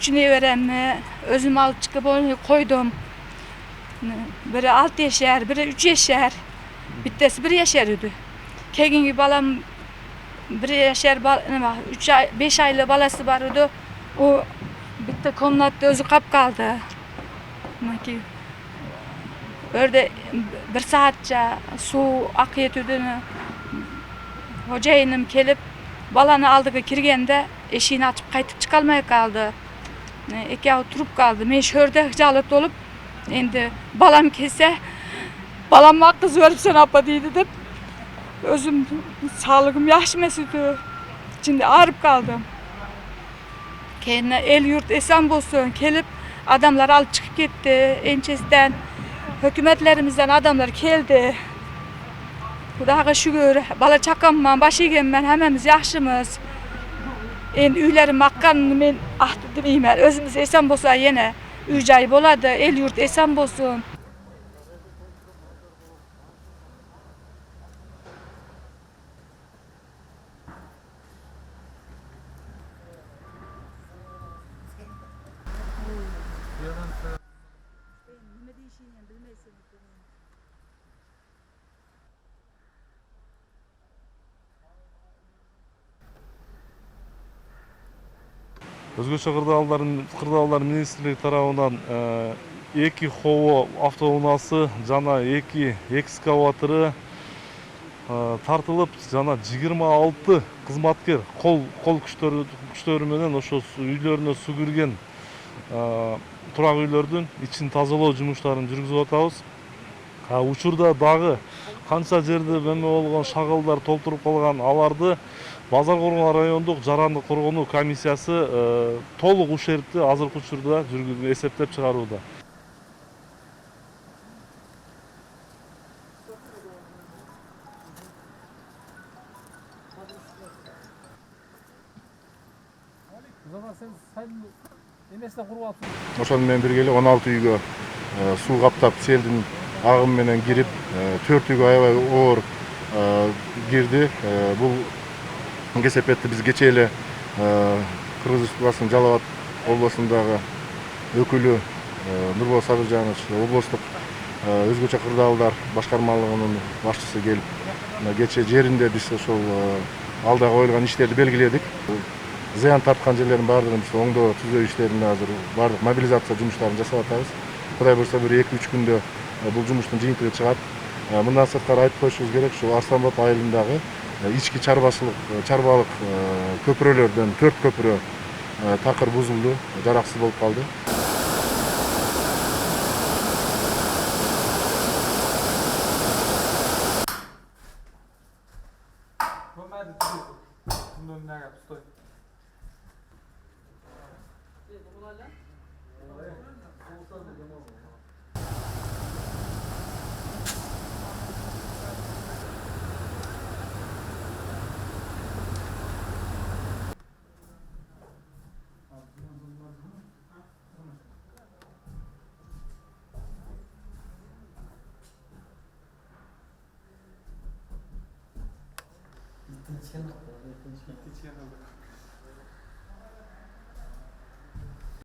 üçüne verenmi özüm alıp çıkıp onu koydum. Biri 6 yaşar, biri 3 yaşar. Bittesi 1 yaşar idi. Kegingi balam 1 yaşar, 5 aylık balası var idi. O bitti komnatta özü kap kaldı. Orada 1 saatça su akıyetüdünü hocayınım kelip balanı aldığı kirgende eşiğini açıp kaytıp çıkalmaya kaldı. Eki turup kaldı. Men şörde hıcalık olup endi balam kese balamma kız verip sen apa deydi dep özüm sağlığım yaxşı mesidi. İçinde ağrıp kaldım. Kendine el yurt esen bolsun kelip adamlar alıp çıkıp gitti. Ençesinden hükümetlerimizden adamlar geldi. Xudaga şükür, bala çakamman, baş egenmen, hemmemiz yaxşımız. Endi üylerim akkanını men ahdı demeymen. Özümüz esen bolsa yine üy jay boladı, el yurt esen bolsun. Өзгөчө кырдаалдар министрлиги тарабынан 2 хово автоунаасы жана 2 экскаватору тартылып, жана 26 кызматкер кол күчтөрү менен ошо үйлөрүнө суу кирген турак үйлөрдүн ичин тазалоо жумуштарын жүргүзүп атабыз. Учурда дагы канча жерде эме болгон шагалдар толтуруп калган, аларды Базар Коргон райондук жарандык коргонуу комиссиясы толук ушертти азыркы учурда эсептеп чыгарууда. Ошол менен бирге эле 16 үйгө суу каптап, селдин агымы менен кирип, 4 үйгө аябай оор кирди. Бул кесепетти биз кечээ эле Кыргыз Республикасынын Жалал Абад областындагы өкүлү Нурбол Сабыржанович, облустук өзгөчө кырдаалдар башкармалыгынын башчысы келип, кечээ жеринде биз ошол алдыга коюлган иштерди белгиледик. Зыян тарткан жерлердин баардыгын биз оңдоо түзөө иштерин азыр баардык мобилизация жумуштарын жасап атабыз. Кудай буюрса бир 2-3 күндө бул жумуштун жыйынтыгы чыгат. Мындан сырткары айтып коюшубуз керек, ушул Арсланбат айылындагы ички чарбалык көпүрөлөрдөн 4 көпүрө такыр бузулду, жараксыз болуп калды. Tinha